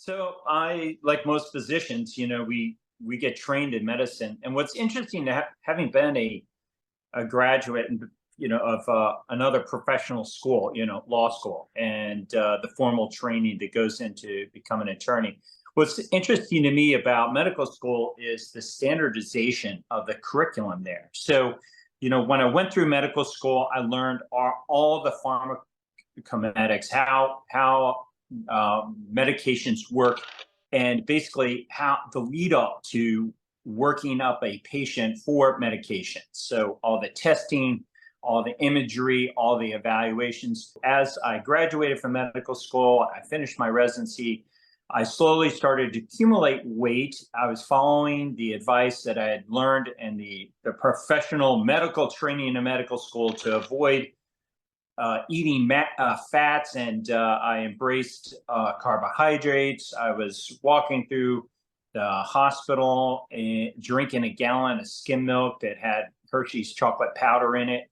So like most physicians, we get trained in medicine, and what's interesting to having been a graduate and of another professional school, law school, and the formal training that goes into becoming an attorney. What's interesting to me about medical school is the standardization of the curriculum there. So, when I went through medical school, I learned all the pharmacokinetics, how medications work, and basically how the lead up to working up a patient for medication. So all the testing, all the imagery, all the evaluations. As I graduated from medical school, I finished my residency. I slowly started to accumulate weight. I was following the advice that I had learned in the professional medical training in medical school to avoid eating fats, and I embraced carbohydrates. I was walking through the hospital and drinking a gallon of skim milk that had Hershey's chocolate powder in it.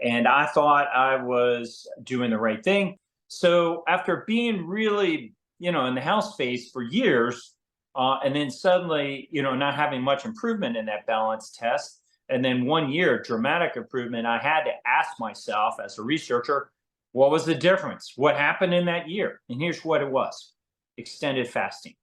And I thought I was doing the right thing. So after being really, in the health space for years, and then suddenly, not having much improvement in that balance test, and then 1 year dramatic improvement, I had to ask myself as a researcher, what was the difference? What happened in that year? And here's what it was: extended fasting.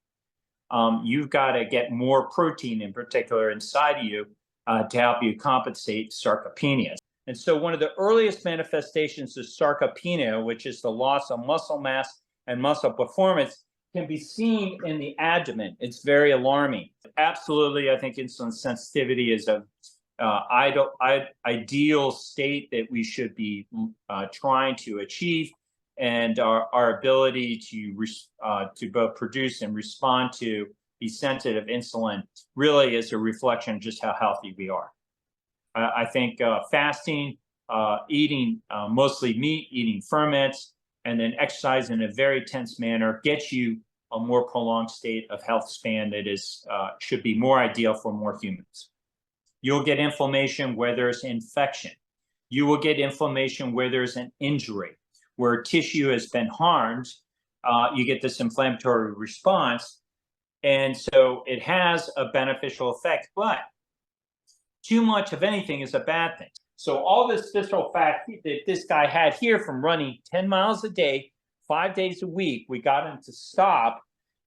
You've got to get more protein in particular inside of you to help you compensate sarcopenia. And so one of the earliest manifestations of sarcopenia, which is the loss of muscle mass and muscle performance, can be seen in the abdomen. It's very alarming. Absolutely, I think insulin sensitivity is a ideal state that we should be trying to achieve, and our ability to both produce and respond to be sensitive insulin really is a reflection of just how healthy we are. I think fasting, eating mostly meat, eating ferments, and then exercise in a very tense manner gets you a more prolonged state of health span that should be more ideal for more humans. You'll get inflammation where there's infection. You will get inflammation where there's an injury, where tissue has been harmed. You get this inflammatory response. And so it has a beneficial effect, but too much of anything is a bad thing. So all this visceral fat that this guy had here from running 10 miles a day, 5 days a week, we got him to stop.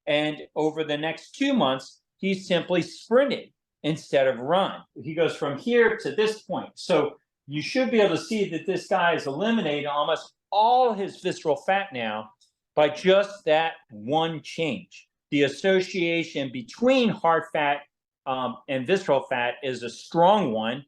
And over the next 2 months, he simply sprinted instead of run. He goes from here to this point. So you should be able to see that this guy has eliminated almost all his visceral fat now by just that one change. The association between heart fat and visceral fat is a strong one.